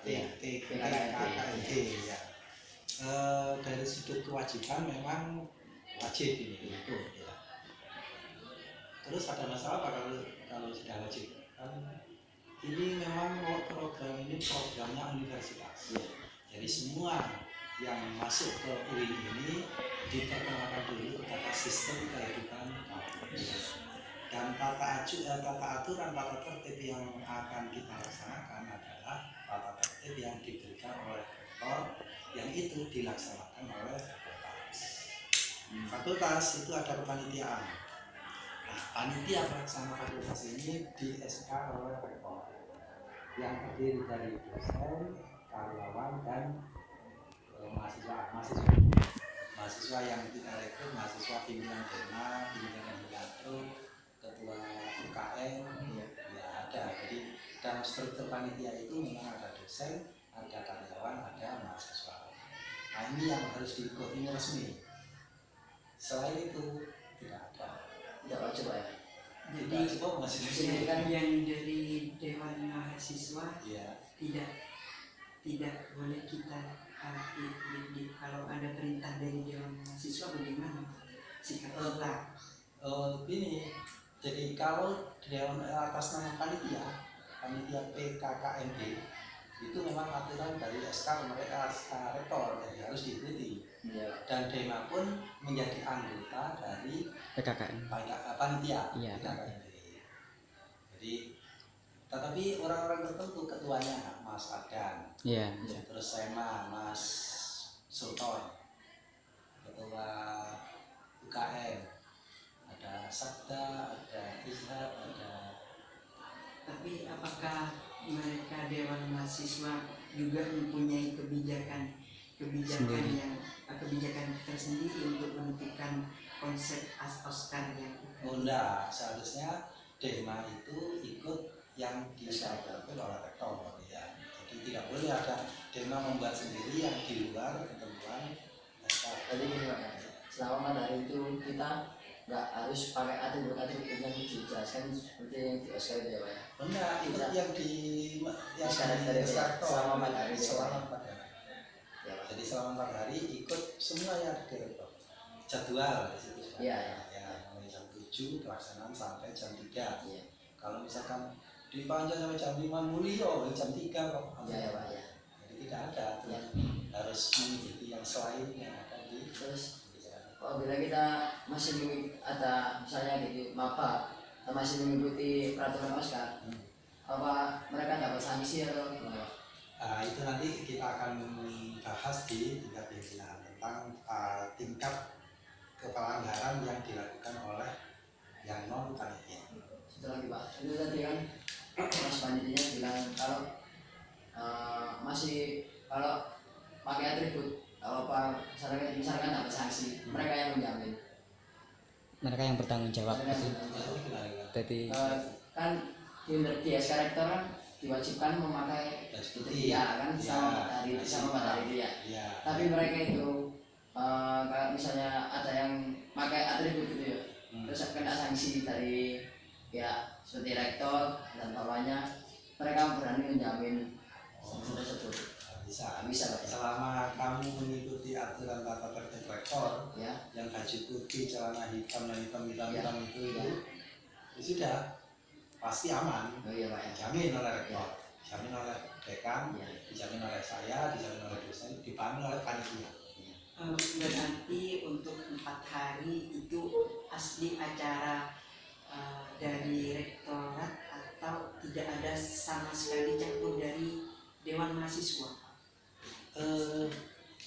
PKKMB ya. Dari sudut kewajiban memang wajib ini ikut ya. Terus ada masalah apa kalau sudah wajib? Ini memang program ini programnya universitas. Jadi semua yang masuk ke UI ini diperkenalkan dulu kepada sistem kehidupan kampus. Dan tata aturan, tata tertib yang akan kita laksanakan adalah tata tertib yang diberikan oleh rektor, yang itu dilaksanakan oleh fakultas. Fakultas itu ada kepanitiaan. Nah, panitia pelaksana fakultas ini di SK oleh rektor, yang terdiri dari dosen, karyawan, dan mahasiswa yang kita rekrut, mahasiswa pimpinan DEMA, pimpinan Hiliantro, ketua UKM, ya ada. Jadi dalam struktur panitia itu memang ada dosen, ada karyawan, ada mahasiswa. Nah, ini yang harus diikut, ini resmi. Selain itu tidak ada. Tidak wajib ya. Jadi masih kan yang dari Dewan Mahasiswa ya. tidak boleh kita kalau ada perintah dari Dewan Mahasiswa bagaimana sikap kita? Begini, jadi kalau Dewan atas nama panitia PKKMB itu memang aturan dari SK rektor, jadi harus diikuti. Dan DEMA pun menjadi anggota dari panitia PKKMB. Jadi tetapi orang-orang tertentu, ketuanya Mas Adan, terus Sema, Mas Sultan, ketua UKM, ada Sabda, ada Izhar, ada. Tapi apakah mereka Dewan Mahasiswa juga mempunyai kebijakan tersendiri untuk menentukan konsep oskar yang enggak, seharusnya DEMA itu ikut yang disyaratkan oleh rektor ya. Jadi tidak boleh ada DEMA membuat sendiri yang di luar ketentuan SK. Jadi gimana? Selama pada hari itu kita nggak harus pakai atribut yang dijelaskan seperti yang di SK itu ya Pak ya? Enggak, itu yang di SK selama 4 hari. Jadi selama 4 hari ikut semua yang ada di rektor. Jadwal di situ. Iya. Mulai jam 7 pelaksanaan sampai jam 3. Iya. Kalau misalkan dipanjang sampai jam 5 mulio, jam 3 kok. Iya Pak ya. Jadi tidak ada ya. Harus mengikuti yang selain yang ada di. Terus bila kita masih ada misalnya gitu maba masih mengikuti peraturan oskar, apa mereka dapat sanksi atau gimana? Itu nanti kita akan bahas di tingkat pimpinan tentang tingkat kepelanggaran yang dilakukan oleh yang non panitia. Setelah Pak, itu tadi kan Mas panitianya bilang kalau masih kalau pakai atribut, kalau misalkan dapat sanksi, mereka yang menjamin. Mereka yang bertanggung jawab. Jadi kan di SK rektor kan diwajibkan memakai kan sama matahari ya. Tapi mereka itu kalau misalnya ada yang pakai atribut gitu ya, terus kena sanksi dari ya seperti rektor dan bawahnya, mereka berani menjamin sanksi tersebut. Bisa Pak. Selama kamu mengikuti aturan tata tertib rektor ya, yang baju putih, celana hitam dan hitam itu sudah pasti aman. Oh iya Pak ya. Dijamin oleh rektor, dijamin oleh dekan, dijamin oleh saya, dijamin oleh dosen, dijamin oleh panitia. Berarti untuk 4 hari itu asli acara dari rektorat atau tidak ada sama sekali campur dari Dewan Mahasiswa?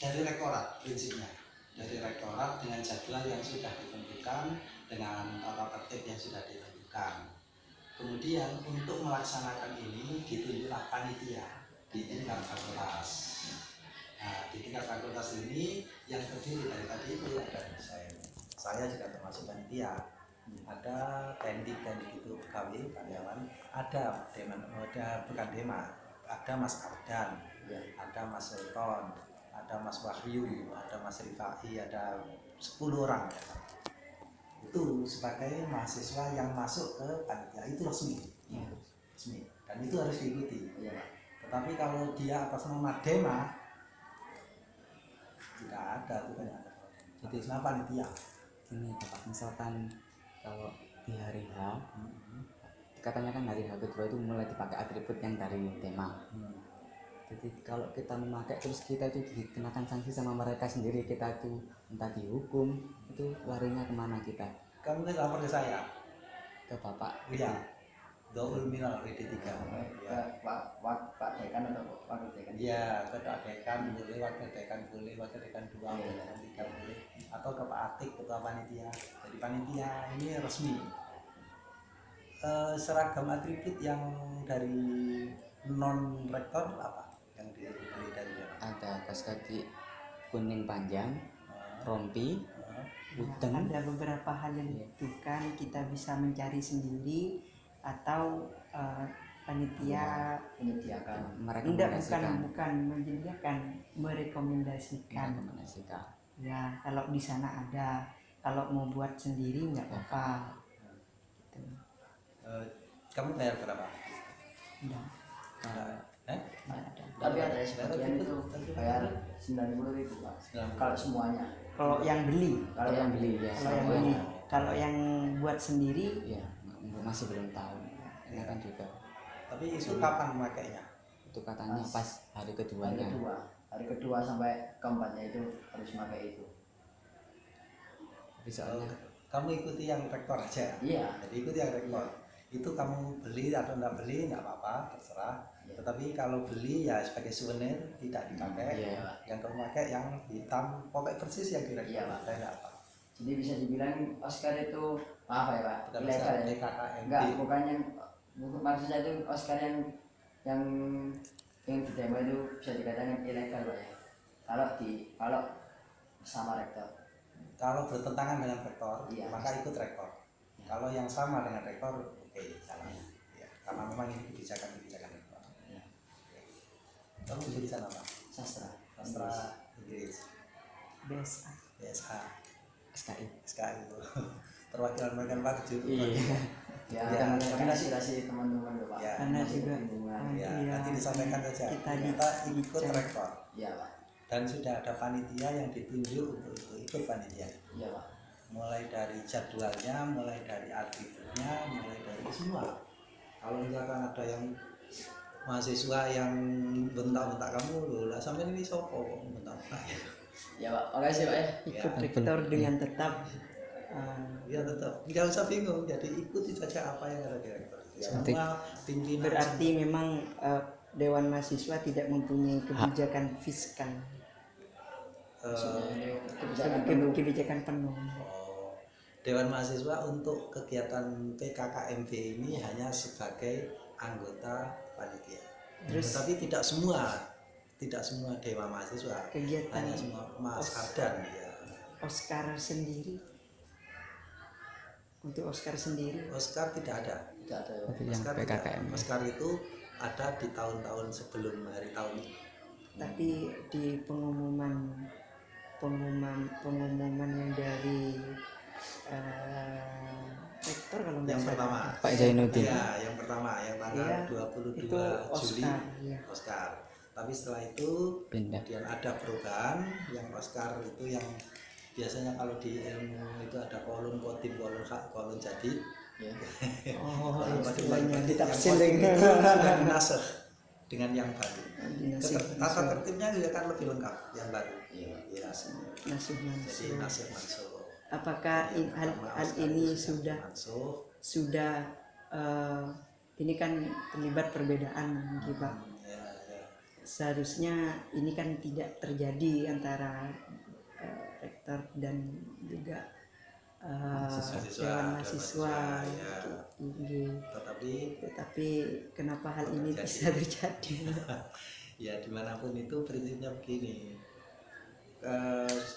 Dari rektorat prinsipnya, dari rektorat dengan jadwal yang sudah ditentukan, dengan tata tertib yang sudah ditentukan. Kemudian untuk melaksanakan ini ditunjuklah panitia di tingkat fakultas. Nah, di tingkat fakultas ini yang terdiri dari tadi itu ada saya juga termasuk panitia, ada tendik itu pegawai karyawan, ada bukan DEMA, ada Mas Ardan, ada Mas Sultan, ada Mas Wahyu, ada Mas Rifai, ada 10 orang ya. Itu sebagai mahasiswa yang masuk ke panitia itu resmi, resmi, dan itu harus diikuti. Tapi kalau dia atas nama Dema tidak ada, itu kan ada. Jadi nama panitia. Ini Bapak, misalkan kalau di hari H, katanya kan hari H kedua itu mulai dipakai atribut yang dari tema. Jadi kalau kita memakai terus kita itu dikenakan sanksi sama mereka sendiri, kita itu entah dihukum, itu larinya kemana kita? Kamu kan lapor ke saya. Ke Bapak. Iya. Doul Minal WD3. Pak Dekan atau Wakil Dekan? Iya, ke Pak Dekan boleh, Wakil Dekan boleh, Wakil Dekan 2 boleh, Dekan 3 boleh, atau ke Pak Atik, ketua panitia. Jadi panitia ini resmi. Seragam atribut yang dari non rektor apa? Yang dibeli dari mana? Ada kaos kaki kuning panjang, rompi, Ya, udeng. ada beberapa hal yang dibutuhkan, kita bisa mencari sendiri atau panitia Menyediakan. bukan menyediakan, merekomendasikan. Merekomendasikan. Ya, kalau di sana ada, kalau mau buat sendiri nggak apa-apa. Gitu. Kamu bayar berapa? Enggak, enggak ada. Tapi ada sebagian itu bayar 90.000 Pak. Kalau semuanya. Kalau yang beli, Kalau yang beli ya. kalau yang beli, kalau yang buat sendiri Iya, masih belum tahu. Ini kan juga Tapi itu kapan memakainya? itu katanya Pas pas hari keduanya. hari kedua sampai keempatnya itu harus pakai itu. Tapi soalnya Kamu ikuti yang rektor aja. Iya. Jadi ikuti yang rektor. Itu kamu beli atau enggak beli enggak apa-apa, terserah. Iya. Tetapi kalau beli ya sebagai souvenir tidak dipakai. Iya. Yang kamu pakai yang hitam, pokoknya persis yang direktor. Iya, Pak. Saya enggak apa. Jadi bisa dibilang Oscar itu maaf ya Pak, Tidak ilegal ya. PKKMB. Enggak, bukan maksudnya itu Oscar yang di demo itu bisa dikatakan ilegal Pak ya. Kalau sama rektor. Kalau bertentangan dengan rektor, Iya. maka ikut rektor. Kalau yang sama dengan rektor, oke, jalan. Ya, karena memang ini kebijakan rektor. Iya. Kamu jurusan apa? Sastra. Sastra Inggris. BSA. BSA. SKI. SKI itu. Perwakilan Pak Juru. Ya, Ya, kan tapi nanti- aspirasi teman-teman loh Pak. Ya. Karena Masih juga perlindungan. Ya, Iya, nanti disampaikan saja. kita Kita ikut dicek. rektor Iya Pak. dan sudah ada panitia yang ditunjuk untuk ikut panitia. Iya Pak. Mulai dari jadwalnya, mulai dari atributnya, mulai dari semua. Kalau misalkan ada yang mahasiswa yang bentak-bentak kamu loh, lah sampai ini sopo kok bentak-bentak. Ya Pak, makasih Pak ya. Ikut Ya. rektor dengan tetap Ya tetap, nggak usah bingung. Jadi ikuti saja apa yang ada di rektor. Seperti- Semua pimpinan. berarti memang Dewan Mahasiswa tidak mempunyai kebijakan fiskal, Kebijakan penuh. kebijakan penuh. Oh, Dewan Mahasiswa untuk kegiatan PKKMB ini hanya sebagai anggota panitia. Terus Tetapi tidak semua Dewan Mahasiswa, kegiatan hanya semua Mas Kardan ya. Oscar sendiri, untuk Oscar sendiri Oscar tidak ada. Tidak ada ya Pak. Tapi yang Oscar tidak ada. PKKM. Oscar itu ada di tahun-tahun sebelum hari tahun ini. tapi di pengumuman yang dari rektor kalau nggak Yang salah, pertama. Pak Zainuddin. Iya, yang pertama, yang tanggal Iya, 22 itu Juli Oscar ya. Oscar. Tapi setelah itu Pindah. kemudian ada perubahan yang Oscar itu yang biasanya kalau di ilmu itu ada kolon kotim, kolon hak, kolon jadi. Ya. Oh, Kolon kotim, kolon istilahnya jadi. ditafsir Yang kotim dengan itu sudah dinasakh dengan yang baru. nasib Tata tertibnya juga kan lebih lengkap yang baru. Iya. Ya. nasib Jadi mansur. nasib mansuh. Apakah Yang hal pertama hal Oscar ini itu mansuh. sudah ini kan terlibat perbedaan Pak. Ya, ya. Seharusnya ini kan tidak terjadi antara rektor dan juga Dewan Mahasiswa ya. Tinggi. Tetapi kenapa hal ini Terjadi. bisa terjadi? Ya dimanapun itu prinsipnya begini.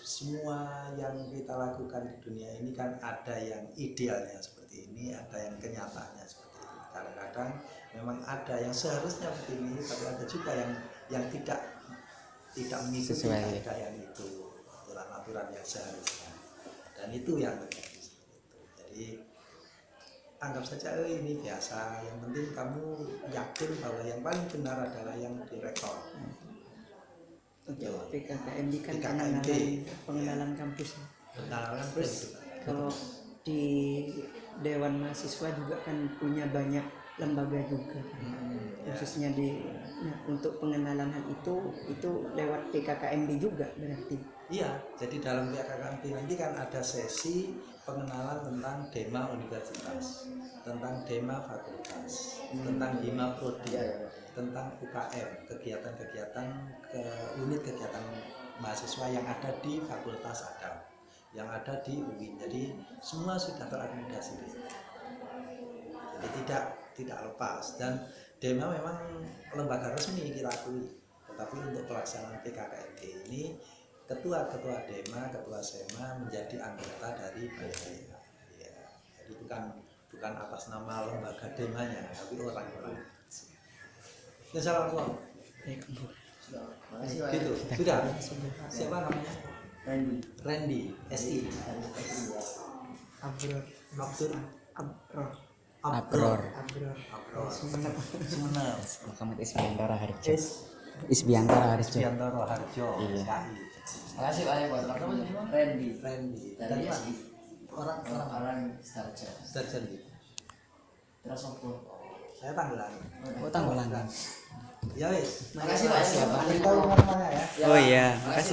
Semua yang kita lakukan di dunia ini kan ada yang idealnya seperti ini, ada yang kenyataannya seperti ini. Kadang-kadang memang ada yang seharusnya begini, tapi ada juga yang tidak mengikuti Sesuai. kaidah yang itu, aturan-aturan yang seharusnya. Dan itu yang terjadi seperti itu. Jadi anggap saja ini biasa, yang penting kamu yakin bahwa yang paling benar adalah yang direktor. Untuk PKKMB kan PKKMB, pengenalan kampus. Pengenalan Terus kampus. kalau di Dewan Mahasiswa juga kan punya banyak lembaga juga, Ya. khususnya untuk pengenalan hal itu lewat PKKMB juga berarti. Iya, jadi dalam PKKMB nanti kan ada sesi pengenalan tentang Dema Universitas, tentang Dema Fakultas, tentang Hima Prodi, tentang UKM, kegiatan-kegiatan unit kegiatan mahasiswa yang ada di Fakultas Adab, yang ada di UIN. Jadi semua sudah terakomodasi. Jadi tidak lepas, dan Dema memang lembaga resmi kita akui, tetapi untuk pelaksanaan PKKMB ini ketua-ketua Dema, ketua SEMA menjadi anggota dari panitia. Ya, jadi bukan atas nama lembaga Demanya, tapi orang-orang. Assalamualaikum. Makasih Pak. Gitu, sudah. Siapa namanya? Randy, SI. Abror. Abdur Abror. Sumenep. Muhammad Isbiantara Harjo. Isbiantara Harjo. Isbiantara Harjo. Iya. SKI. Makasih Pak ya buat Randy Dari dari mana? Orang Sarja. Sarjana. Terus apa? Saya Tanggelan. Oh, Tanggulangan. Ya wis. Makasih Pak ya. Beritahu kemana-mana ya. Oh iya, makasih.